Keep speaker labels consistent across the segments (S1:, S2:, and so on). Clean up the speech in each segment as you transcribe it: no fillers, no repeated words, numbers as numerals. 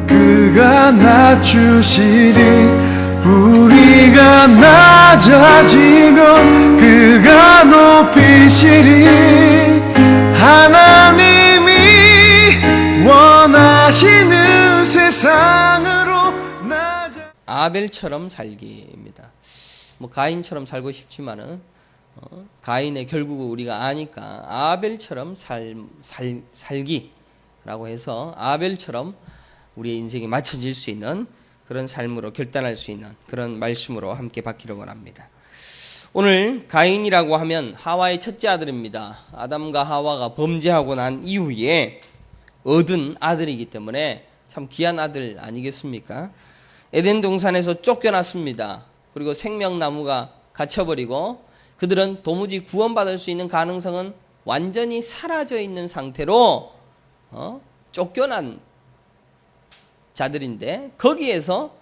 S1: 그가 낮추시리. 우리가 낮아지면 그가 높이시리. 하나님이 원하시는 세상으로
S2: 아벨처럼 살기입니다. 가인처럼 살고 싶지만은 가인의 결국을 우리가 아니까 아벨처럼 살기라고 해서 아벨처럼 우리의 인생이 맞춰질 수 있는 그런 삶으로 결단할 수 있는 그런 말씀으로 함께 받기를 원합니다. 오늘 가인이라고 하면 하와의 첫째 아들입니다. 아담과 하와가 범죄하고 난 이후에 얻은 아들이기 때문에 참 귀한 아들 아니겠습니까? 에덴 동산에서 쫓겨났습니다. 그리고 생명나무가 갇혀버리고 그들은 도무지 구원받을 수 있는 가능성은 완전히 사라져 있는 상태로 쫓겨난 자들인데 거기에서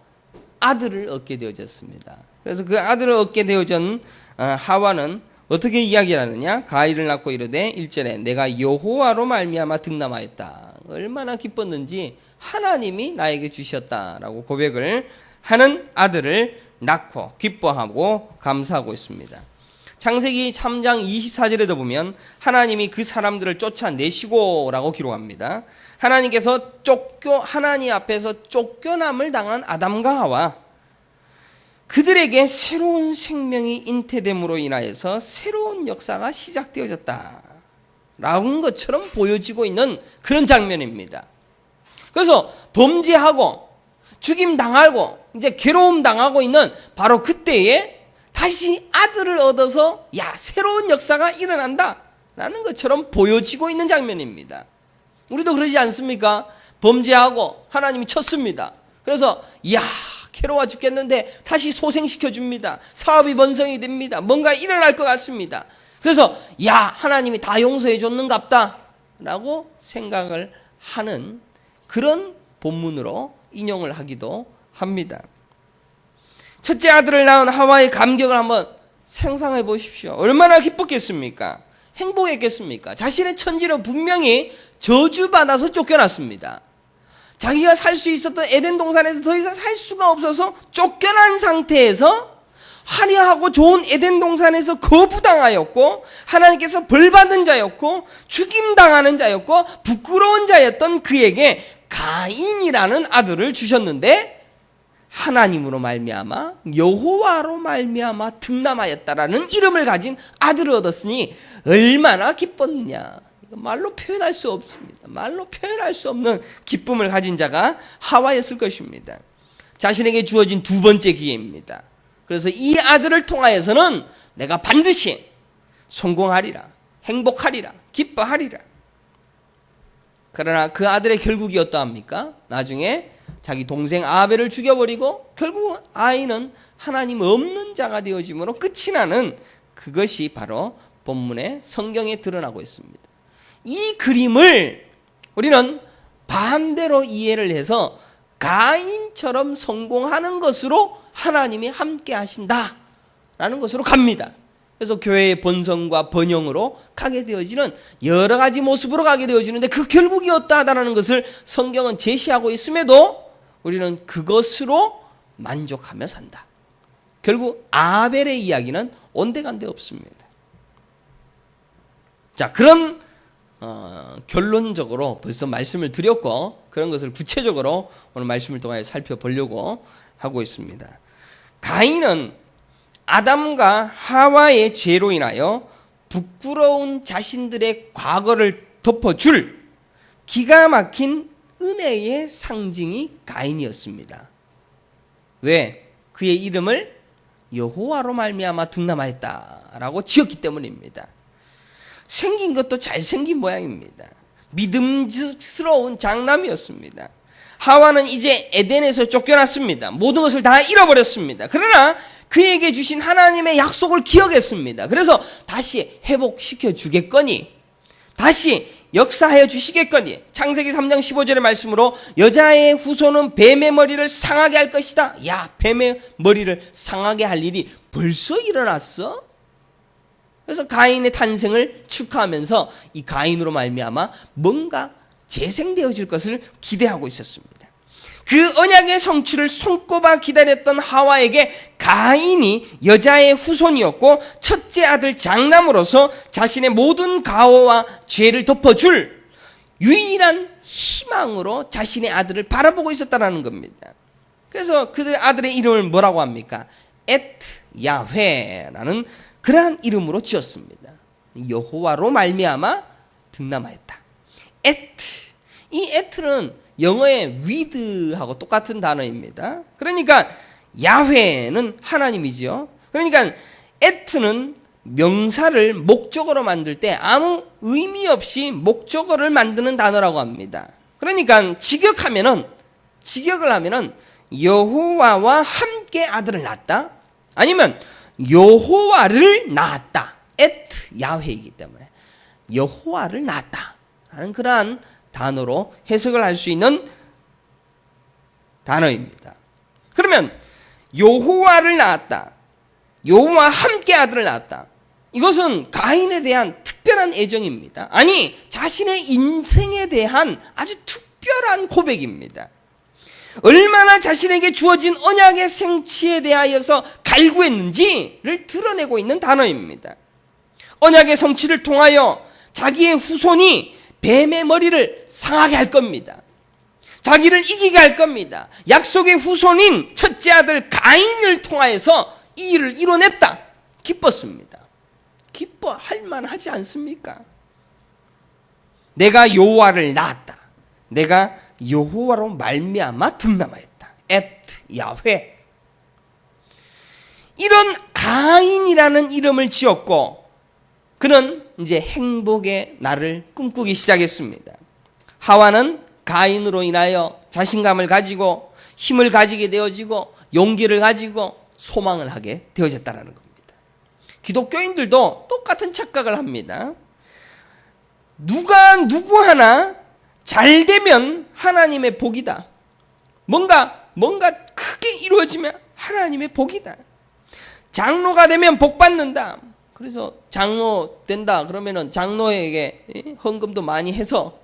S2: 아들을 얻게 되어졌습니다. 그래서 그 아들을 얻게 되어진 하와는 어떻게 이야기를 하느냐? 가인을 낳고 이르되 1절에 내가 여호와로 말미암아 득남하였다. 얼마나 기뻤는지 하나님이 나에게 주셨다라고 고백을 하는 아들을 낳고 기뻐하고 감사하고 있습니다. 창세기 3장 24절에도 보면 하나님이 그 사람들을 쫓아내시고라고 기록합니다. 하나님께서 하나님 앞에서 쫓겨남을 당한 아담과 하와, 그들에게 새로운 생명이 잉태됨으로 인하여서 새로운 역사가 시작되어졌다 라는 것처럼 보여지고 있는 그런 장면입니다. 그래서 범죄하고 죽임당하고 이제 괴로움 당하고 있는 바로 그때에 다시 아들을 얻어서 새로운 역사가 일어난다 라는 것처럼 보여지고 있는 장면입니다. 우리도 그러지 않습니까? 범죄하고 하나님이 쳤습니다. 그래서 괴로워 죽겠는데 다시 소생시켜 줍니다. 사업이 번성이 됩니다. 뭔가 일어날 것 같습니다. 그래서 하나님이 다 용서해 줬는갑다 라고 생각을 하는 그런 본문으로 인용을 하기도 합니다. 첫째 아들을 낳은 하와의 감격을 한번 상상해 보십시오. 얼마나 기뻤겠습니까? 행복했겠습니까? 자신의 천지로 분명히 저주받아서 쫓겨났습니다. 자기가 살 수 있었던 에덴 동산에서 더 이상 살 수가 없어서 쫓겨난 상태에서 화려하고 좋은 에덴 동산에서 거부당하였고 하나님께서 벌받은 자였고 죽임당하는 자였고 부끄러운 자였던 그에게 가인이라는 아들을 주셨는데 하나님으로 말미암아 여호와로 말미암아 득남하였다라는 이름을 가진 아들을 얻었으니 얼마나 기뻤느냐. 말로 표현할 수 없습니다. 말로 표현할 수 없는 기쁨을 가진 자가 하와였을 것입니다. 자신에게 주어진 두 번째 기회입니다. 그래서 이 아들을 통하여서는 내가 반드시 성공하리라, 행복하리라, 기뻐하리라. 그러나 그 아들의 결국이 어떠합니까? 나중에 자기 동생 아벨을 죽여버리고 결국 아이는 하나님 없는 자가 되어짐으로 끝이 나는 그것이 바로 본문의 성경에 드러나고 있습니다. 이 그림을 우리는 반대로 이해를 해서 가인처럼 성공하는 것으로 하나님이 함께 하신다라는 것으로 갑니다. 그래서 교회의 번성과 번영으로 가게 되어지는 여러 가지 모습으로 가게 되어지는데 그 결국이 어떠하다는 것을 성경은 제시하고 있음에도 우리는 그것으로 만족하며 산다. 결국 아벨의 이야기는 온데간데 없습니다. 자, 그런 결론적으로 벌써 말씀을 드렸고 그런 것을 구체적으로 오늘 말씀을 통해 살펴보려고 하고 있습니다. 가인은 아담과 하와의 죄로 인하여 부끄러운 자신들의 과거를 덮어줄 기가 막힌 은혜의 상징이 가인이었습니다. 왜? 그의 이름을 여호와로 말미암아 득남하였다라고 지었기 때문입니다. 생긴 것도 잘생긴 모양입니다. 믿음직스러운 장남이었습니다. 하와는 이제 에덴에서 쫓겨났습니다. 모든 것을 다 잃어버렸습니다. 그러나 그에게 주신 하나님의 약속을 기억했습니다. 그래서 다시 회복시켜 주겠거니, 다시 역사하여 주시겠거니, 창세기 3장 15절의 말씀으로 여자의 후손은 뱀의 머리를 상하게 할 것이다. 뱀의 머리를 상하게 할 일이 벌써 일어났어? 그래서 가인의 탄생을 축하하면서 이 가인으로 말미암아 뭔가 재생되어질 것을 기대하고 있었습니다. 그 언약의 성취를 손꼽아 기다렸던 하와에게 가인이 여자의 후손이었고 첫째 아들 장남으로서 자신의 모든 가오와 죄를 덮어줄 유일한 희망으로 자신의 아들을 바라보고 있었다는 겁니다. 그래서 그들 아들의 이름을 뭐라고 합니까? 야훼라는 그러한 이름으로 지었습니다. 여호와로 말미암아 등남하였다. 이 에트는 영어의 with하고 똑같은 단어입니다. 그러니까 야훼는 하나님이죠. 그러니까 에트는 명사를 목적어로 만들 때 아무 의미 없이 목적어를 만드는 단어라고 합니다. 그러니까 직역을 하면은 여호와와 함께 아들을 낳았다. 아니면 여호와를 낳았다. 야훼이기 때문에 여호와를 낳았다 라는 그러한 단어로 해석을 할 수 있는 단어입니다. 그러면 여호와를 낳았다, 여호와와 함께 아들을 낳았다, 이것은 가인에 대한 특별한 애정입니다. 아니, 자신의 인생에 대한 아주 특별한 고백입니다. 얼마나 자신에게 주어진 언약의 생치에 대하여서 갈구했는지를 드러내고 있는 단어입니다. 언약의 성취를 통하여 자기의 후손이 뱀의 머리를 상하게 할 겁니다. 자기를 이기게 할 겁니다. 약속의 후손인 첫째 아들 가인을 통하여서 이 일을 이뤄냈다. 기뻤습니다. 기뻐할 만하지 않습니까? 내가 여호와를 낳았다. 내가 여호와로 말미암아 등남하였다. 야훼. 이런 가인이라는 이름을 지었고 그는 이제 행복의 날을 꿈꾸기 시작했습니다. 하와는 가인으로 인하여 자신감을 가지고 힘을 가지게 되어지고 용기를 가지고 소망을 하게 되어졌다는 겁니다. 기독교인들도 똑같은 착각을 합니다. 누구 하나 잘 되면 하나님의 복이다. 뭔가 크게 이루어지면 하나님의 복이다. 장로가 되면 복 받는다. 그래서 장로 된다 그러면은 장로에게 헌금도 많이 해서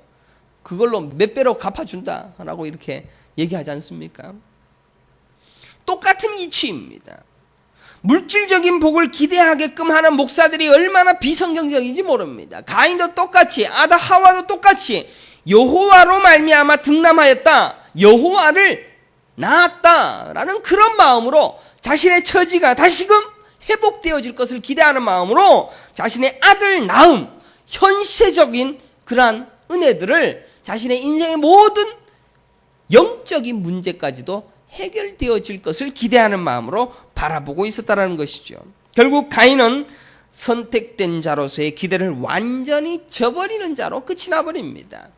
S2: 그걸로 몇 배로 갚아준다라고 이렇게 얘기하지 않습니까? 똑같은 이치입니다. 물질적인 복을 기대하게끔 하는 목사들이 얼마나 비성경적인지 모릅니다. 가인도 똑같이, 하와도 똑같이 여호와로 말미암아 등남하였다, 여호와를 낳았다라는 그런 마음으로 자신의 처지가 다시금 회복되어질 것을 기대하는 마음으로 자신의 아들 낳음, 현세적인 그러한 은혜들을 자신의 인생의 모든 영적인 문제까지도 해결되어질 것을 기대하는 마음으로 바라보고 있었다는 것이죠. 결국 가인은 선택된 자로서의 기대를 완전히 저버리는 자로 끝이 나버립니다.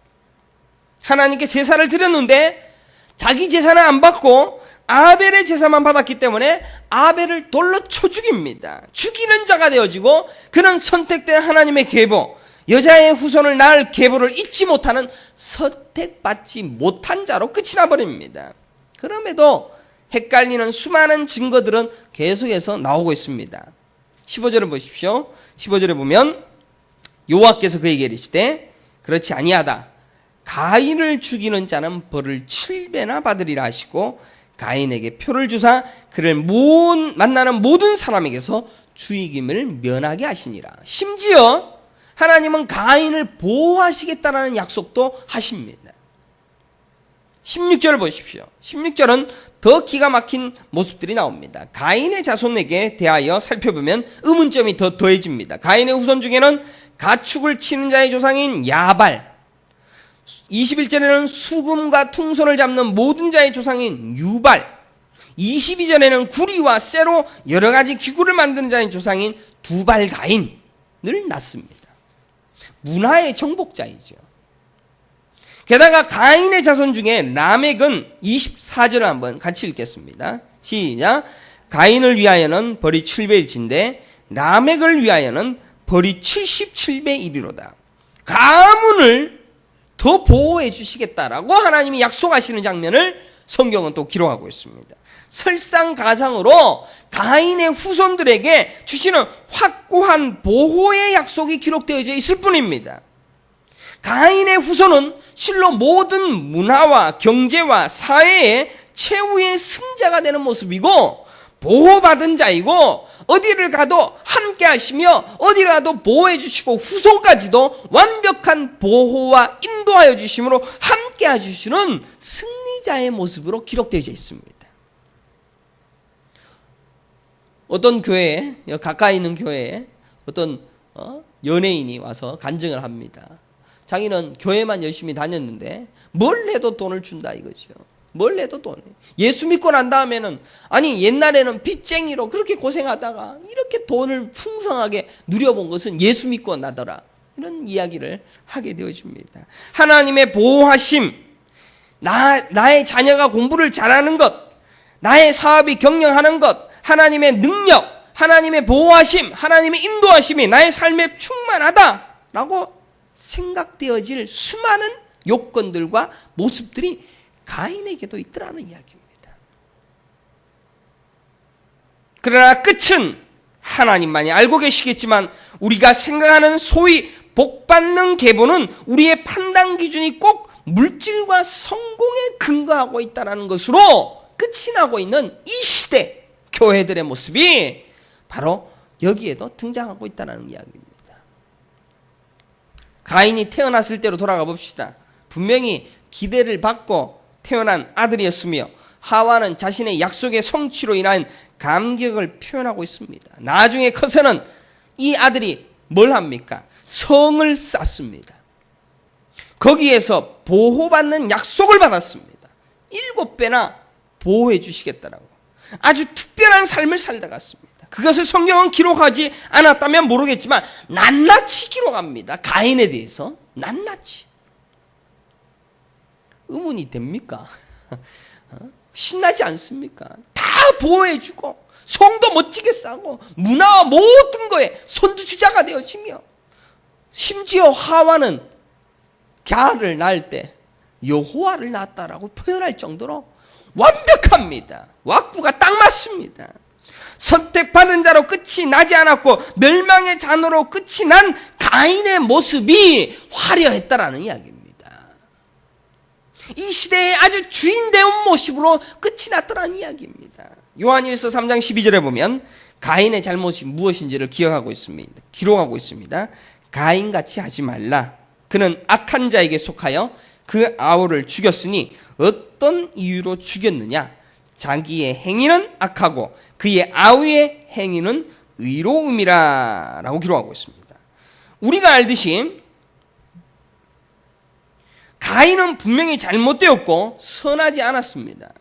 S2: 하나님께 제사를 드렸는데 자기 제사는 안 받고 아벨의 제사만 받았기 때문에 아벨을 돌로 쳐 죽입니다. 죽이는 자가 되어지고 그는 선택된 하나님의 계보, 여자의 후손을 낳을 계보를 잊지 못하는 선택받지 못한 자로 끝이 나버립니다. 그럼에도 헷갈리는 수많은 증거들은 계속해서 나오고 있습니다. 15절을 보십시오. 15절에 보면 여호와께서 그에게 이르시되 그렇지 아니하다. 가인을 죽이는 자는 벌을 7배나 받으리라 하시고 가인에게 표를 주사 그를 만나는 모든 사람에게서 죽임을 면하게 하시니라. 심지어 하나님은 가인을 보호하시겠다라는 약속도 하십니다. 16절을 보십시오. 16절은 더 기가 막힌 모습들이 나옵니다. 가인의 자손에게 대하여 살펴보면 의문점이 더 더해집니다. 가인의 후손 중에는 가축을 치는 자의 조상인 야발, 21절에는 수금과 퉁손을 잡는 모든 자의 조상인 유발, 22절에는 구리와 쇠로 여러 가지 기구를 만드는 자의 조상인 두발 가인을 낳습니다. 문화의 정복자이죠. 게다가 가인의 자손 중에 라멕은 24절을 한번 같이 읽겠습니다. 시작. 가인을 위하여는 벌이 7배일진데 라멕을 위하여는 벌이 77배 이리로다. 가문을 더 보호해 주시겠다라고 하나님이 약속하시는 장면을 성경은 또 기록하고 있습니다. 설상가상으로 가인의 후손들에게 주시는 확고한 보호의 약속이 기록되어져 있을 뿐입니다. 가인의 후손은 실로 모든 문화와 경제와 사회의 최후의 승자가 되는 모습이고 보호받은 자이고 어디를 가도 함께 하시며 어디를 가도 보호해 주시고 후손까지도 완벽한 보호와 인도하여 주심으로 함께 해주시는 승리자의 모습으로 기록되어 있습니다. 어떤 교회에, 가까이 있는 교회에 어떤 연예인이 와서 간증을 합니다. 자기는 교회만 열심히 다녔는데 뭘 해도 돈을 준다 이거죠. 뭘 해도 돈. 예수 믿고 난 다음에는 아니 옛날에는 빚쟁이로 그렇게 고생하다가 이렇게 돈을 풍성하게 누려본 것은 예수 믿고 나더라. 이런 이야기를 하게 되어집니다. 하나님의 보호하심, 나의 자녀가 공부를 잘하는 것, 나의 사업이 경영하는 것, 하나님의 능력, 하나님의 보호하심, 하나님의 인도하심이 나의 삶에 충만하다라고 생각되어질 수많은 요건들과 모습들이 가인에게도 있더라는 이야기입니다. 그러나 끝은 하나님만이 알고 계시겠지만 우리가 생각하는 소위 복받는 계보는 우리의 판단 기준이 꼭 물질과 성공에 근거하고 있다는 것으로 끝이 나고 있는 이 시대 교회들의 모습이 바로 여기에도 등장하고 있다는 이야기입니다. 가인이 태어났을 때로 돌아가 봅시다. 분명히 기대를 받고 태어난 아들이었으며 하와는 자신의 약속의 성취로 인한 감격을 표현하고 있습니다. 나중에 커서는 이 아들이 뭘 합니까? 성을 쌓습니다. 거기에서 보호받는 약속을 받았습니다. 7배나 보호해 주시겠다라고. 아주 특별한 삶을 살다 갔습니다. 그것을 성경은 기록하지 않았다면 모르겠지만 낱낱이 기록합니다. 가인에 대해서 낱낱이. 의문이 됩니까? 신나지 않습니까? 다 보호해주고 성도 멋지게 싸고 문화와 모든 거에 선두주자가 되어지며 심지어 하와는 갸를 낳을 때 여호와를 낳았다라고 표현할 정도로 완벽합니다. 왁구가 딱 맞습니다. 선택받은 자로 끝이 나지 않았고 멸망의 잔으로 끝이 난 가인의 모습이 화려했다라는 이야기입니다. 이 시대의 아주 주인되운 모습으로 끝이 났더라는 이야기입니다. 요한일서 3장 12절에 보면 가인의 잘못이 무엇인지를 기록하고 있습니다. 가인같이 하지 말라. 그는 악한 자에게 속하여 그 아우를 죽였으니 어떤 이유로 죽였느냐? 자기의 행위는 악하고 그의 아우의 행위는 의로움이라 라고 기록하고 있습니다. 우리가 알듯이 가인은 분명히 잘못되었고 선하지 않았습니다.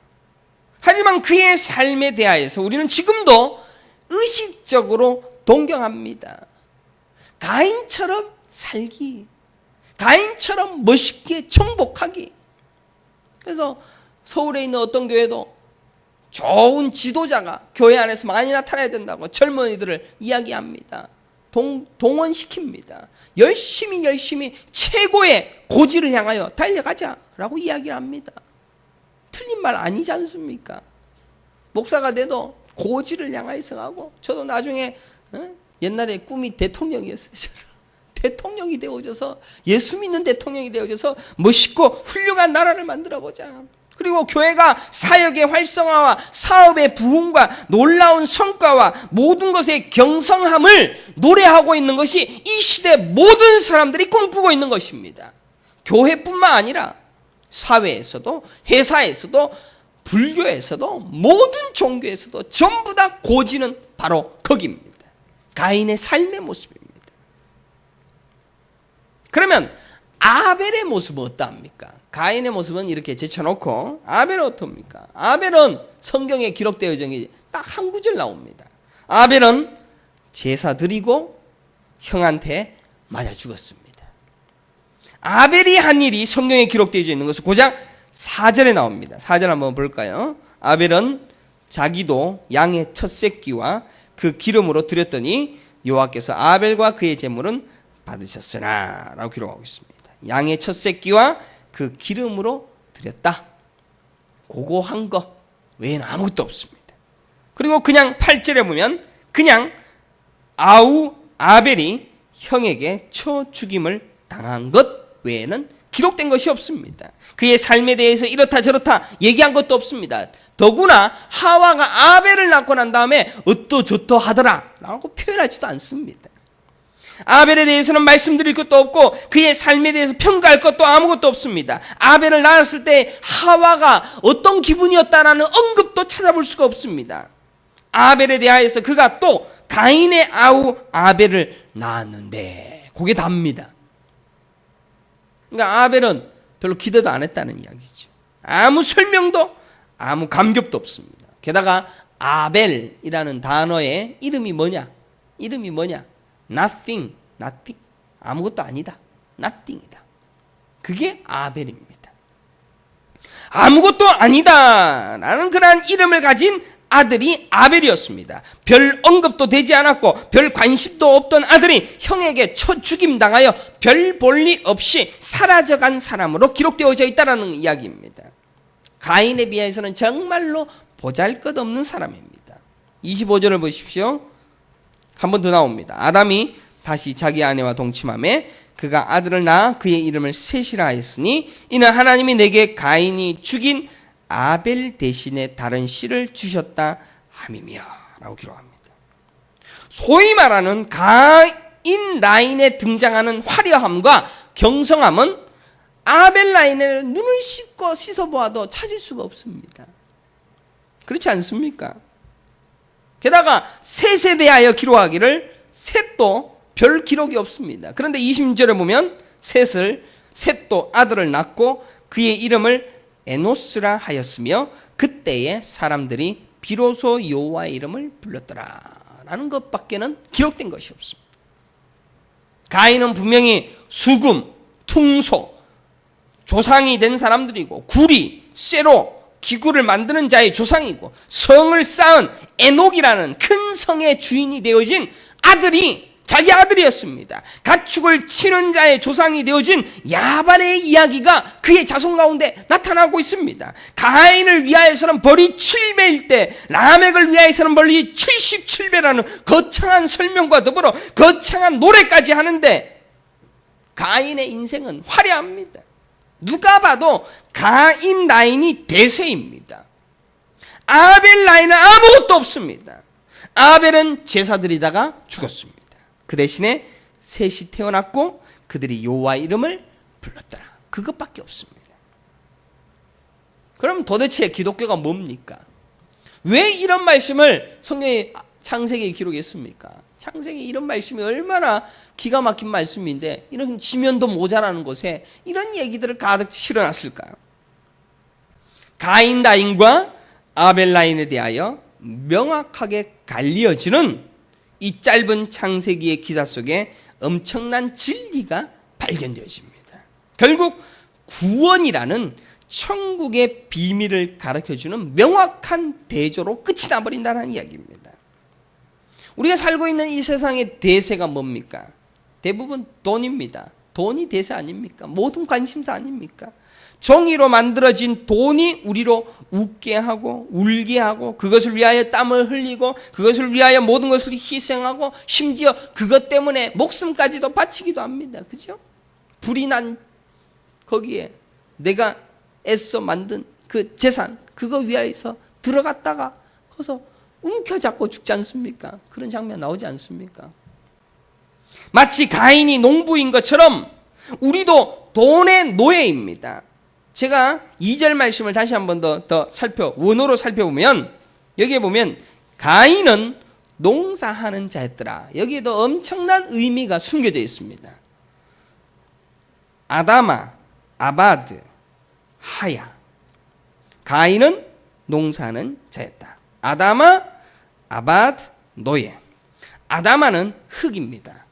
S2: 하지만 그의 삶에 대하여서 우리는 지금도 의식적으로 동경합니다. 가인처럼 살기, 가인처럼 멋있게 정복하기. 그래서 서울에 있는 어떤 교회도 좋은 지도자가 교회 안에서 많이 나타나야 된다고 젊은이들을 이야기합니다. 동원시킵니다. 열심히 최고의 고지를 향하여 달려가자라고 이야기를 합니다. 틀린 말 아니지 않습니까? 목사가 돼도 고지를 향하여서 가고, 저도 나중에 옛날에 꿈이 대통령이었어요. 대통령이 되어져서, 예수 믿는 대통령이 되어져서 멋있고 훌륭한 나라를 만들어보자. 그리고 교회가 사역의 활성화와 사업의 부흥과 놀라운 성과와 모든 것의 경성함을 노래하고 있는 것이 이 시대 모든 사람들이 꿈꾸고 있는 것입니다. 교회뿐만 아니라 사회에서도, 회사에서도, 불교에서도, 모든 종교에서도 전부 다 고지는 바로 거기입니다. 가인의 삶의 모습입니다. 그러면 아벨의 모습은 어떠합니까? 가인의 모습은 이렇게 제쳐놓고 아벨은 어떻습니까? 아벨은 성경에 기록되어져 있는 딱 한 구절 나옵니다. 아벨은 제사 드리고 형한테 맞아 죽었습니다. 아벨이 한 일이 성경에 기록되어져 있는 것은 고작 4절에 나옵니다. 4절 한번 볼까요? 아벨은 자기도 양의 첫 새끼와 그 기름으로 드렸더니 여호와께서 아벨과 그의 제물은 받으셨으나 라고 기록하고 있습니다. 양의 첫 새끼와 그 기름으로 드렸다. 그거 한 거 외에는 아무것도 없습니다. 그리고 그냥 8절에 보면 그냥 아벨이 형에게 쳐 죽임을 당한 것 외에는 기록된 것이 없습니다. 그의 삶에 대해서 이렇다 저렇다 얘기한 것도 없습니다. 더구나 하와가 아벨을 낳고 난 다음에 어떠저떠 하더라 라고 표현하지도 않습니다. 아벨에 대해서는 말씀드릴 것도 없고 그의 삶에 대해서 평가할 것도 아무것도 없습니다. 아벨을 낳았을 때 하와가 어떤 기분이었다라는 언급도 찾아볼 수가 없습니다. 아벨에 대하여서 그가 또 가인의 아우 아벨을 낳았는데 그게 답니다. 그러니까 아벨은 별로 기대도 안 했다는 이야기죠. 아무 설명도 아무 감격도 없습니다. 게다가 아벨이라는 단어의 이름이 뭐냐? Nothing. 아무것도 아니다. Nothing이다. 그게 아벨입니다. 아무것도 아니다 라는 그러한 이름을 가진 아들이 아벨이었습니다. 별 언급도 되지 않았고 별 관심도 없던 아들이 형에게 쳐 죽임당하여 별 볼 일 없이 사라져간 사람으로 기록되어져 있다는 이야기입니다. 가인에 비해서는 정말로 보잘것없는 사람입니다. 25절을 보십시오. 한 번 더 나옵니다. 아담이 다시 자기 아내와 동침하매 그가 아들을 낳아 그의 이름을 셋이라 하였으니 이는 하나님이 내게 가인이 죽인 아벨 대신에 다른 씨를 주셨다 함이며 라고 기록합니다. 소위 말하는 가인 라인에 등장하는 화려함과 경성함은 아벨 라인을 눈을 씻어보아도 찾을 수가 없습니다. 그렇지 않습니까? 게다가 셋에 대하여 기록하기를 셋도 별 기록이 없습니다. 그런데 26절에 보면 셋도 아들을 낳고 그의 이름을 에노스라 하였으며 그때의 사람들이 비로소 여호와의 이름을 불렀더라 라는 것밖에는 기록된 것이 없습니다. 가인은 분명히 수금, 퉁소, 조상이 된 사람들이고 구리, 쇠로 기구를 만드는 자의 조상이고 성을 쌓은 에녹이라는 큰 성의 주인이 되어진 아들이 자기 아들이었습니다. 가축을 치는 자의 조상이 되어진 야발의 이야기가 그의 자손 가운데 나타나고 있습니다. 가인을 위하여서는 벌이 7배일 때 라멕을 위하여서는 벌이 77배라는 거창한 설명과 더불어 거창한 노래까지 하는데 가인의 인생은 화려합니다. 누가 봐도 가인 라인이 대세입니다. 아벨 라인은 아무것도 없습니다. 아벨은 제사 드리다가 죽었습니다. 그 대신에 셋이 태어났고 그들이 여호와의 이름을 불렀더라. 그것밖에 없습니다. 그럼 도대체 기독교가 뭡니까? 왜 이런 말씀을 성경의 창세기에 기록했습니까? 창세기 이런 말씀이 얼마나 기가 막힌 말씀인데 이런 지면도 모자라는 곳에 이런 얘기들을 가득 실어놨을까요? 가인 라인과 아벨 라인에 대하여 명확하게 갈리어지는 이 짧은 창세기의 기사 속에 엄청난 진리가 발견되어집니다. 결국 구원이라는 천국의 비밀을 가르쳐주는 명확한 대조로 끝이 나버린다는 이야기입니다. 우리가 살고 있는 이 세상의 대세가 뭡니까? 대부분 돈입니다. 돈이 대세 아닙니까? 모든 관심사 아닙니까? 종이로 만들어진 돈이 우리로 웃게 하고 울게 하고 그것을 위하여 땀을 흘리고 그것을 위하여 모든 것을 희생하고 심지어 그것 때문에 목숨까지도 바치기도 합니다. 그죠? 불이 난 거기에 내가 애써 만든 그 재산 그거 위하여서 들어갔다가 거기서 움켜잡고 죽지 않습니까? 그런 장면 나오지 않습니까? 마치 가인이 농부인 것처럼 우리도 돈의 노예입니다. 제가 2절 말씀을 다시 한 번 더 원어로 살펴보면 여기에 보면 가인은 농사하는 자였더라. 여기에도 엄청난 의미가 숨겨져 있습니다. 아다마, 아바드, 하야. 가인은 농사하는 자였다. 아다마, 아바드, 노예. 아다마는 흙입니다.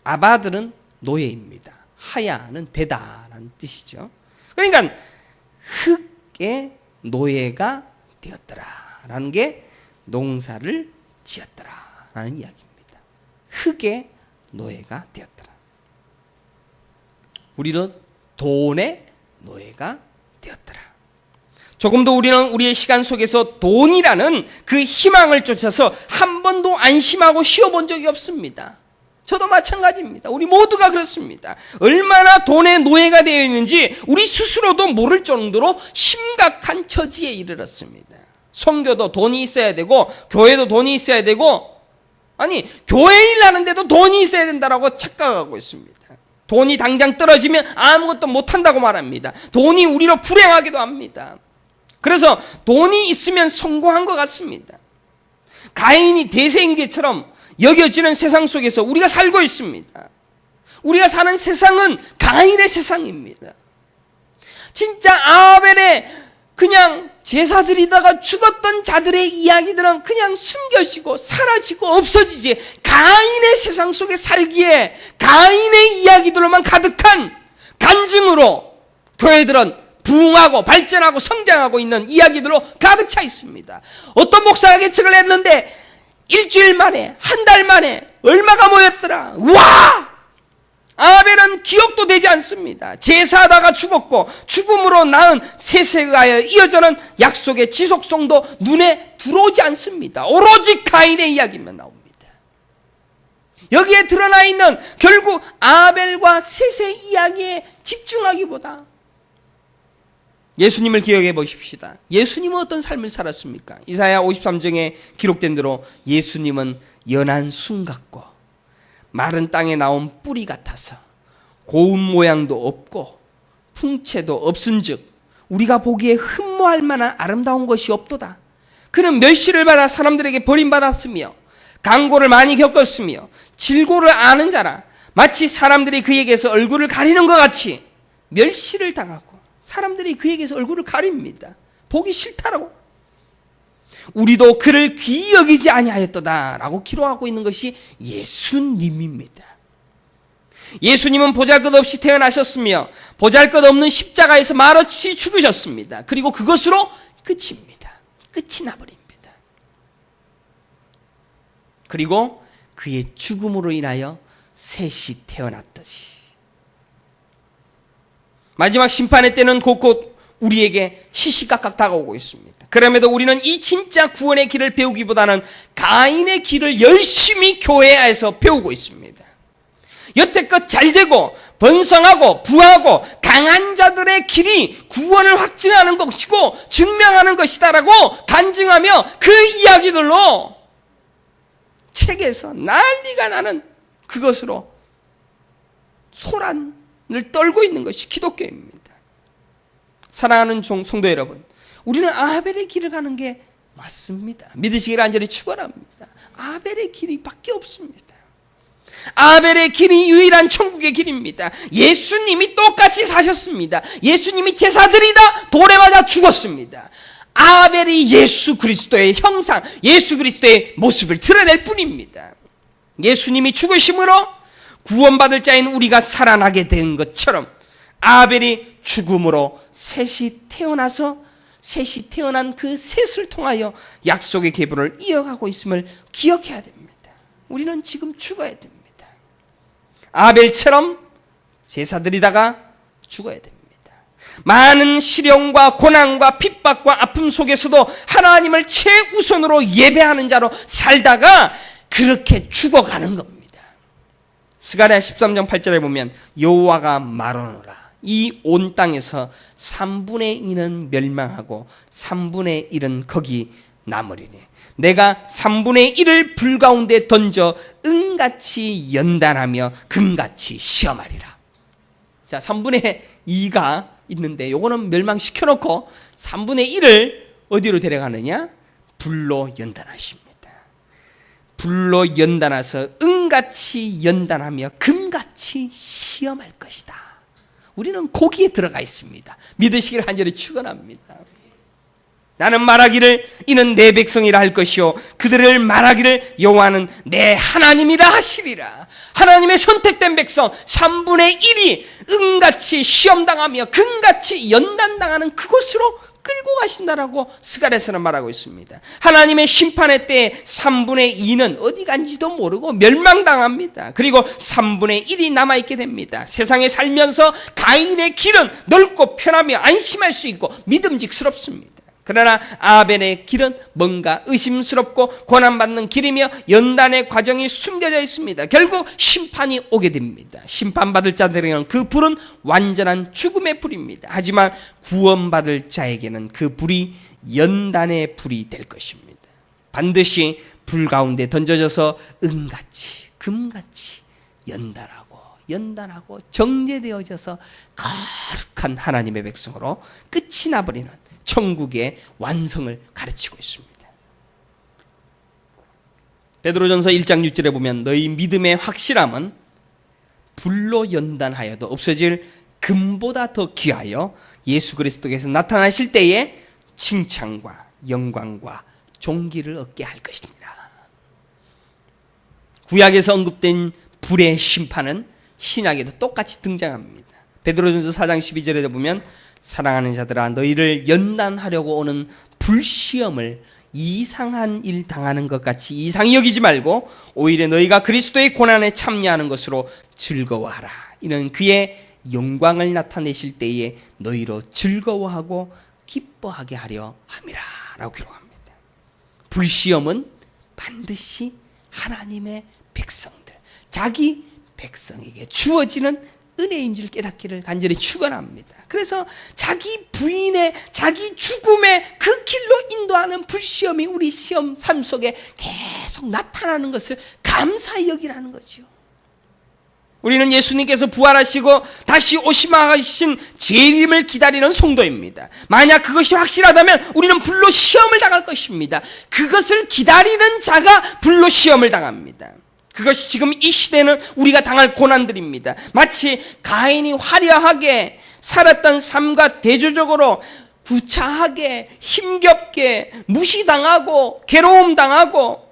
S2: 아바드는 노예입니다. 하야는 되다라는 뜻이죠. 그러니까 흙의 노예가 되었더라라는 게 농사를 지었더라라는 이야기입니다. 흙의 노예가 되었더라. 우리도 돈의 노예가 되었더라. 조금 더 우리는 우리의 시간 속에서 돈이라는 그 희망을 쫓아서 한 번도 안심하고 쉬어본 적이 없습니다. 저도 마찬가지입니다. 우리 모두가 그렇습니다. 얼마나 돈의 노예가 되어 있는지 우리 스스로도 모를 정도로 심각한 처지에 이르렀습니다. 선교도 돈이 있어야 되고 교회도 돈이 있어야 되고, 아니 교회 일 하는데도 돈이 있어야 된다라고 착각하고 있습니다. 돈이 당장 떨어지면 아무것도 못한다고 말합니다. 돈이 우리로 불행하기도 합니다. 그래서 돈이 있으면 성공한 것 같습니다. 가인이 대세인계처럼 여겨지는 세상 속에서 우리가 살고 있습니다. 우리가 사는 세상은 가인의 세상입니다. 진짜 아벨의 그냥 제사 드리다가 죽었던 자들의 이야기들은 그냥 숨겨지고 사라지고 없어지지, 가인의 세상 속에 살기에 가인의 이야기들로만 가득한 간증으로 교회들은 부흥하고 발전하고 성장하고 있는 이야기들로 가득 차 있습니다. 어떤 목사가 개척을 했는데 일주일 만에, 한 달 만에 얼마가 모였더라. 와! 아벨은 기억도 되지 않습니다. 제사하다가 죽었고 죽음으로 낳은 세세가에 이어져는 약속의 지속성도 눈에 들어오지 않습니다. 오로지 가인의 이야기만 나옵니다. 여기에 드러나 있는 결국 아벨과 셋의 이야기에 집중하기보다 예수님을 기억해 보십시다. 예수님은 어떤 삶을 살았습니까? 이사야 53장에 기록된 대로 예수님은 연한 순 같고 마른 땅에 나온 뿌리 같아서 고운 모양도 없고 풍채도 없은즉 우리가 보기에 흠모할 만한 아름다운 것이 없도다. 그는 멸시를 받아 사람들에게 버림받았으며 강고를 많이 겪었으며 질고를 아는 자라. 마치 사람들이 그에게서 얼굴을 가리는 것 같이 멸시를 당하고 사람들이 그에게서 얼굴을 가립니다. 보기 싫다라고. 우리도 그를 귀히 여기지 아니하였도다라고 기록하고 있는 것이 예수님입니다. 예수님은 보잘것없이 태어나셨으며 보잘것없는 십자가에서 말없이 죽으셨습니다. 그리고 그것으로 끝입니다. 끝이 나버립니다. 그리고 그의 죽음으로 인하여 셋이 태어났듯이 마지막 심판의 때는 곳곳 우리에게 시시각각 다가오고 있습니다. 그럼에도 우리는 이 진짜 구원의 길을 배우기보다는 가인의 길을 열심히 교회에서 배우고 있습니다. 여태껏 잘되고 번성하고 부하고 강한 자들의 길이 구원을 확증하는 것이고 증명하는 것이다라고 간증하며 그 이야기들로 책에서 난리가 나는 그것으로 소란을 떨고 있는 것이 기독교입니다. 사랑하는 성도 여러분, 우리는 아벨의 길을 가는 게 맞습니다. 믿으시기를 간절히 축원합니다. 아벨의 길이 밖에 없습니다. 아벨의 길이 유일한 천국의 길입니다. 예수님이 똑같이 사셨습니다. 예수님이 제사드리다 돌에 맞아 죽었습니다. 아벨이 예수 그리스도의 형상, 예수 그리스도의 모습을 드러낼 뿐입니다. 예수님이 죽으심으로 구원받을 자인 우리가 살아나게 된 것처럼 아벨이 죽음으로 셋이 태어난 그 셋을 통하여 약속의 계보를 이어가고 있음을 기억해야 됩니다. 우리는 지금 죽어야 됩니다. 아벨처럼 제사드리다가 죽어야 됩니다. 많은 시련과 고난과 핍박과 아픔 속에서도 하나님을 최우선으로 예배하는 자로 살다가 그렇게 죽어가는 겁니다. 스가랴 13장 8절에 보면 여호와가 말하노라. 이 온 땅에서 3분의 2는 멸망하고 3분의 1은 거기 남으리니 내가 3분의 1을 불 가운데 던져 은같이 연단하며 금같이 시험하리라. 자, 3분의 2가 있는데 요거는 멸망시켜놓고 3분의 1을 어디로 데려가느냐? 불로 연단하십니다. 불로 연단해서 은같이 연단하며 금같이 시험할 것이다. 우리는 거기에 들어가 있습니다. 믿으시기를 간절히 축원합니다. 나는 말하기를 이는 내 백성이라 할 것이요 그들을 말하기를 여호와는 내 하나님이라 하시리라. 하나님의 선택된 백성 3분의 1이 은같이 시험당하며 금같이 연단당하는 그곳으로 끌고 가신다라고 스가랴서는 말하고 있습니다. 하나님의 심판의 때에 3분의 2는 어디 간지도 모르고 멸망당합니다. 그리고 3분의 1이 남아있게 됩니다. 세상에 살면서 가인의 길은 넓고 편하며 안심할 수 있고 믿음직스럽습니다. 그러나 아벨의 길은 뭔가 의심스럽고 고난받는 길이며 연단의 과정이 숨겨져 있습니다. 결국 심판이 오게 됩니다. 심판받을 자들에게는 그 불은 완전한 죽음의 불입니다. 하지만 구원받을 자에게는 그 불이 연단의 불이 될 것입니다. 반드시 불 가운데 던져져서 은같이 금같이 연단하고 정제되어져서 거룩한 하나님의 백성으로 끝이 나버리는 천국의 완성을 가르치고 있습니다. 베드로전서 1장 6절에 보면 너희 믿음의 확실함은 불로 연단하여도 없어질 금보다 더 귀하여 예수 그리스도께서 나타나실 때에 칭찬과 영광과 존귀를 얻게 할 것입니다. 구약에서 언급된 불의 심판은 신약에도 똑같이 등장합니다. 베드로전서 4장 12절에 보면 사랑하는 자들아 너희를 연단하려고 오는 불시험을 이상한 일 당하는 것 같이 이상히 여기지 말고 오히려 너희가 그리스도의 고난에 참여하는 것으로 즐거워하라. 이는 그의 영광을 나타내실 때에 너희로 즐거워하고 기뻐하게 하려 함이라 라고 기록합니다. 불시험은 반드시 하나님의 백성들, 자기 백성에게 주어지는 은혜인 줄 깨닫기를 간절히 축원합니다. 그래서 자기 부인의 자기 죽음의 그 길로 인도하는 불시험이 우리 시험 삶 속에 계속 나타나는 것을 감사히 여기라는 거죠. 우리는 예수님께서 부활하시고 다시 오심하신 재림을 기다리는 성도입니다. 만약 그것이 확실하다면 우리는 불로 시험을 당할 것입니다. 그것을 기다리는 자가 불로 시험을 당합니다. 그것이 지금 이 시대는 우리가 당할 고난들입니다. 마치 가인이 화려하게 살았던 삶과 대조적으로 구차하게 힘겹게 무시당하고 괴로움당하고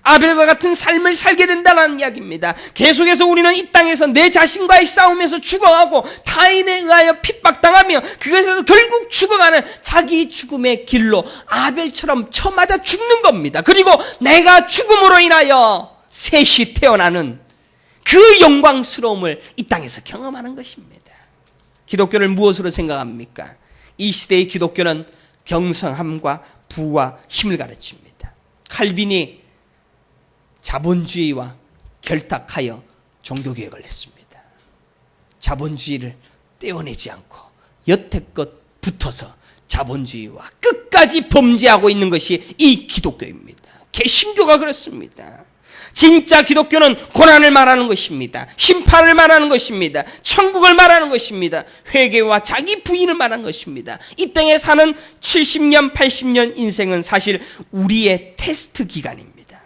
S2: 아벨과 같은 삶을 살게 된다는 이야기입니다. 계속해서 우리는 이 땅에서 내 자신과의 싸움에서 죽어가고 타인에 의하여 핍박당하며 그것에서 결국 죽어가는 자기 죽음의 길로 아벨처럼 쳐맞아 죽는 겁니다. 그리고 내가 죽음으로 인하여 셋이 태어나는 그 영광스러움을 이 땅에서 경험하는 것입니다. 기독교를 무엇으로 생각합니까? 이 시대의 기독교는 경성함과 부와 힘을 가르칩니다. 칼빈이 자본주의와 결탁하여 종교개혁을 했습니다. 자본주의를 떼어내지 않고 여태껏 붙어서 자본주의와 끝까지 범죄하고 있는 것이 이 기독교입니다. 개신교가 그렇습니다. 진짜 기독교는 고난을 말하는 것입니다. 심판을 말하는 것입니다. 천국을 말하는 것입니다. 회개와 자기 부인을 말하는 것입니다. 이 땅에 사는 70년, 80년 인생은 사실 우리의 테스트 기간입니다.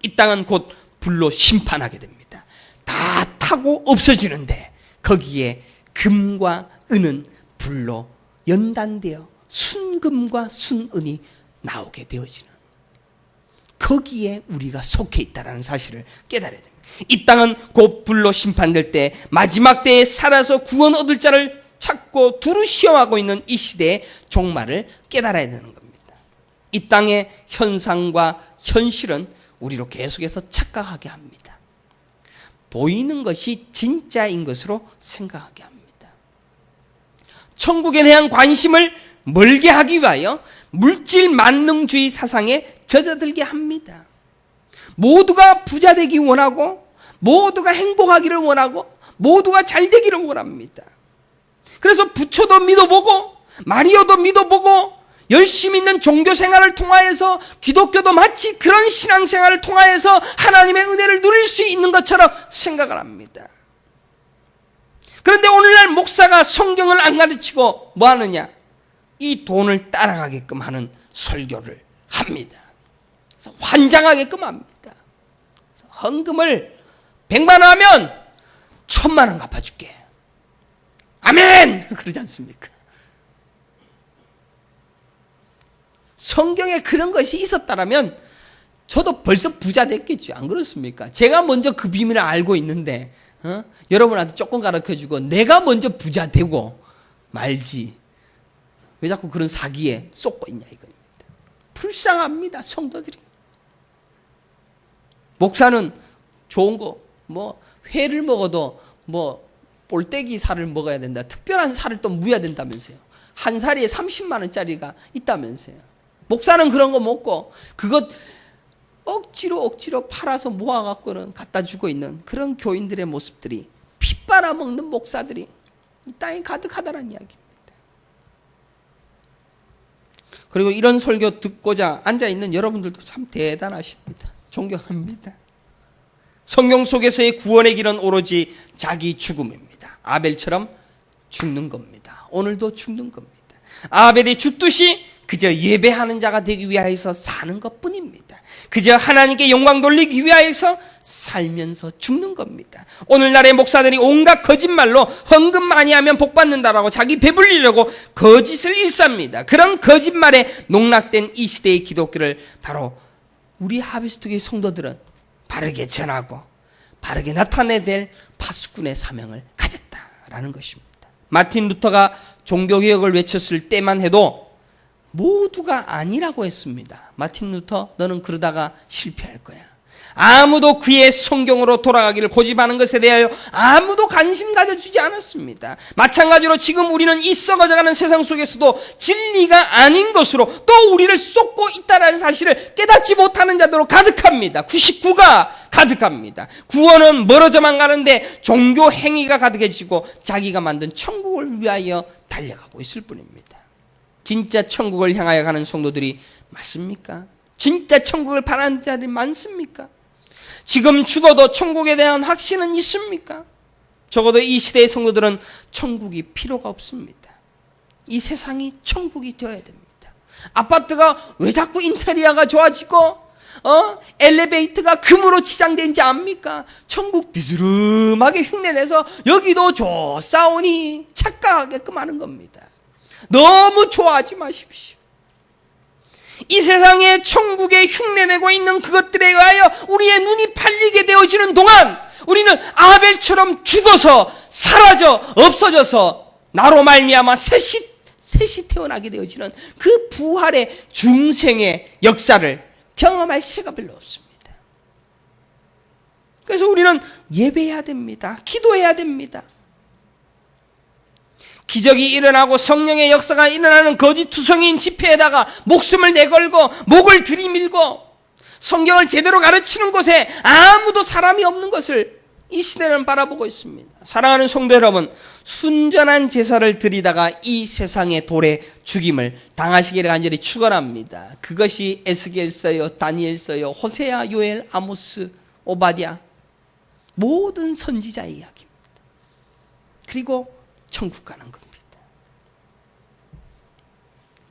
S2: 이 땅은 곧 불로 심판하게 됩니다. 다 타고 없어지는데 거기에 금과 은은 불로 연단되어 순금과 순은이 나오게 되어지는 거기에 우리가 속해 있다는 사실을 깨달아야 됩니다. 이 땅은 곧 불로 심판될 때 마지막 때에 살아서 구원 얻을 자를 찾고 두루 시험하고 있는 이 시대의 종말을 깨달아야 되는 겁니다. 이 땅의 현상과 현실은 우리로 계속해서 착각하게 합니다. 보이는 것이 진짜인 것으로 생각하게 합니다. 천국에 대한 관심을 멀게 하기 위하여 물질 만능주의 사상에 젖어들게 합니다. 모두가 부자 되기 원하고 모두가 행복하기를 원하고 모두가 잘 되기를 원합니다. 그래서 부처도 믿어보고 마리오도 믿어보고 열심히 있는 종교생활을 통하여서 기독교도 마치 그런 신앙생활을 통하여서 하나님의 은혜를 누릴 수 있는 것처럼 생각을 합니다. 그런데 오늘날 목사가 성경을 안 가르치고 뭐 하느냐? 이 돈을 따라가게끔 하는 설교를 합니다. 그래서 환장하게끔 합니다. 헌금을 100만 원 하면 1000만 원 갚아줄게. 아멘! 그러지 않습니까? 성경에 그런 것이 있었다면 저도 벌써 부자 됐겠죠. 안 그렇습니까? 제가 먼저 그 비밀을 알고 있는데 여러분한테 조금 가르쳐주고 내가 먼저 부자 되고 말지. 왜 자꾸 그런 사기에 쏟고 있냐 이겁니다. 불쌍합니다. 성도들이. 목사는 좋은 거 뭐 회를 먹어도 뭐 볼떼기 살을 먹어야 된다. 특별한 살을 또 무야 된다면서요. 한 살에 30만 원짜리가 있다면서요. 목사는 그런 거 먹고 그것 억지로 팔아서 모아갖고는 갖다 주고 있는 그런 교인들의 모습들이, 피 빨아먹는 목사들이 이 땅에 가득하다는 이야기입니다. 그리고 이런 설교 듣고자 앉아있는 여러분들도 참 대단하십니다. 존경합니다. 성경 속에서의 구원의 길은 오로지 자기 죽음입니다. 아벨처럼 죽는 겁니다. 오늘도 죽는 겁니다. 아벨이 죽듯이 그저 예배하는 자가 되기 위하여서 사는 것뿐입니다. 그저 하나님께 영광 돌리기 위하여서 살면서 죽는 겁니다. 오늘날의 목사들이 온갖 거짓말로 헌금 많이 하면 복 받는다라고 자기 배불리려고 거짓을 일삼니다. 그런 거짓말에 농락된 이 시대의 기독교를 바로 우리 하비스트교의 성도들은 바르게 전하고 바르게 나타내야 될 파수꾼의 사명을 가졌다라는 것입니다. 마틴 루터가 종교개혁을 외쳤을 때만 해도 모두가 아니라고 했습니다. 마틴 루터, 너는 그러다가 실패할 거야. 아무도 그의 성경으로 돌아가기를 고집하는 것에 대하여 아무도 관심 가져주지 않았습니다. 마찬가지로 지금 우리는 이 썩어져가는 세상 속에서도 진리가 아닌 것으로 또 우리를 쏟고 있다는 사실을 깨닫지 못하는 자들로 가득합니다. 99가 가득합니다. 구원은 멀어져만 가는데 종교 행위가 가득해지고 자기가 만든 천국을 위하여 달려가고 있을 뿐입니다. 진짜 천국을 향하여 가는 성도들이 맞습니까? 진짜 천국을 바라는 자들이 많습니까? 지금 죽어도 천국에 대한 확신은 있습니까? 적어도 이 시대의 성도들은 천국이 필요가 없습니다. 이 세상이 천국이 되어야 됩니다. 아파트가 왜 자꾸 인테리어가 좋아지고 엘리베이터가 금으로 치장된지 압니까? 천국 비스름하게 흉내내서 여기도 좋사오니 착각하게끔 하는 겁니다. 너무 좋아하지 마십시오. 이 세상에 천국에 흉내내고 있는 그것들에 의하여 우리의 눈이 팔리게 되어지는 동안 우리는 아벨처럼 죽어서 사라져 없어져서 나로 말미암아 셋이 태어나게 되어지는 그 부활의 중생의 역사를 경험할 시가 별로 없습니다. 그래서 우리는 예배해야 됩니다. 기도해야 됩니다. 기적이 일어나고 성령의 역사가 일어나는 거짓 투성이인 집회에다가 목숨을 내걸고 목을 들이밀고 성경을 제대로 가르치는 곳에 아무도 사람이 없는 것을 이 시대는 바라보고 있습니다. 사랑하는 성도 여러분, 순전한 제사를 드리다가 이 세상의 돌에 죽임을 당하시기를 간절히 축원합니다. 그것이 에스겔서요, 다니엘서요, 호세아, 요엘, 아모스, 오바댜 모든 선지자의 이야기입니다. 그리고 천국 가는 겁니다.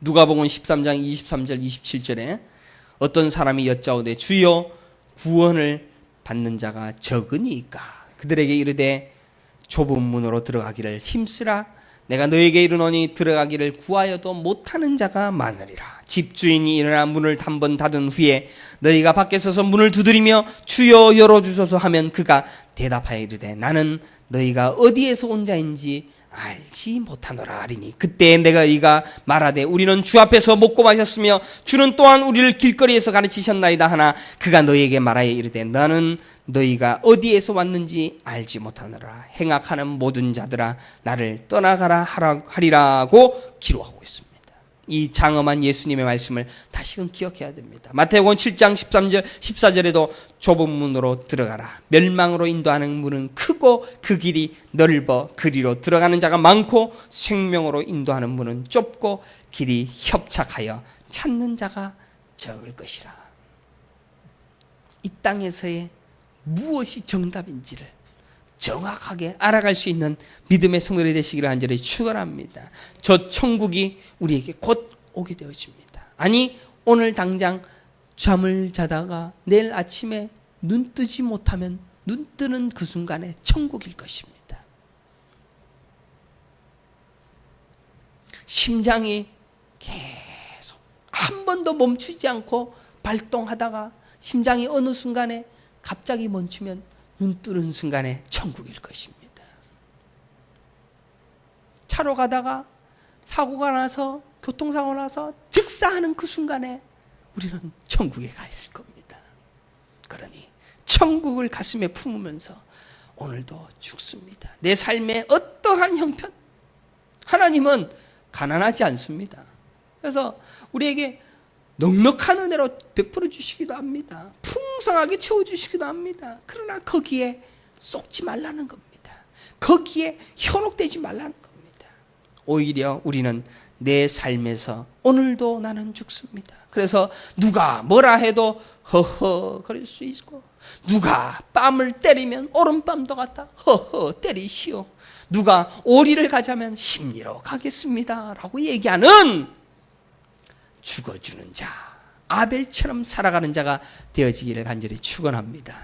S2: 누가복음 13장 23절 27절에 어떤 사람이 여짜오되 주여 구원을 받는 자가 적으니까 그들에게 이르되 좁은 문으로 들어가기를 힘쓰라. 내가 너에게 이르노니 들어가기를 구하여도 못하는 자가 많으리라. 집주인이 일어나 문을 단번 닫은 후에 너희가 밖에 서서 문을 두드리며 주여 열어주소서 하면 그가 대답하여 이르되 나는 너희가 어디에서 온 자인지 알지 못하노라 하리니 그때 내가 이가 말하되 우리는 주 앞에서 먹고 마셨으며 주는 또한 우리를 길거리에서 가르치셨나이다 하나 그가 너희에게 말하여 이르되 나는 너희가 어디에서 왔는지 알지 못하노라. 행악하는 모든 자들아 나를 떠나가라 하리라고 기록하고 있습니다. 이 장엄한 예수님의 말씀을 다시금 기억해야 됩니다. 마태복음 7장 13절 14절에도 좁은 문으로 들어가라. 멸망으로 인도하는 문은 크고 그 길이 넓어 그리로 들어가는 자가 많고 생명으로 인도하는 문은 좁고 길이 협착하여 찾는 자가 적을 것이라. 이 땅에서의 무엇이 정답인지를 정확하게 알아갈 수 있는 믿음의 성도들이 되시기를 간절히 축원합니다. 저 천국이 우리에게 곧 오게 되어집니다. 아니 오늘 당장 잠을 자다가 내일 아침에 눈 뜨지 못하면 눈 뜨는 그 순간에 천국일 것입니다. 심장이 계속 한 번도 멈추지 않고 발동하다가 심장이 어느 순간에 갑자기 멈추면 눈 뜨는 순간에 천국일 것입니다. 차로 가다가 사고가 나서 교통사고 나서 즉사하는 그 순간에 우리는 천국에 가 있을 겁니다. 그러니 천국을 가슴에 품으면서 오늘도 죽습니다. 내 삶의 어떠한 형편 하나님은 가난하지 않습니다. 그래서 우리에게 넉넉한 은혜로 베풀어 주시기도 합니다. 풍성하게 채워주시기도 합니다. 그러나 거기에 쏟지 말라는 겁니다. 거기에 현혹되지 말라는 겁니다. 오히려 우리는 내 삶에서 오늘도 나는 죽습니다. 그래서 누가 뭐라 해도 허허거릴 수 있고, 누가 뺨을 때리면 오른뺨도 갖다 허허 때리시오, 누가 오리를 가자면 심리로 가겠습니다 라고 얘기하는 죽어주는 자, 아벨처럼 살아가는 자가 되어지기를 간절히 축원합니다.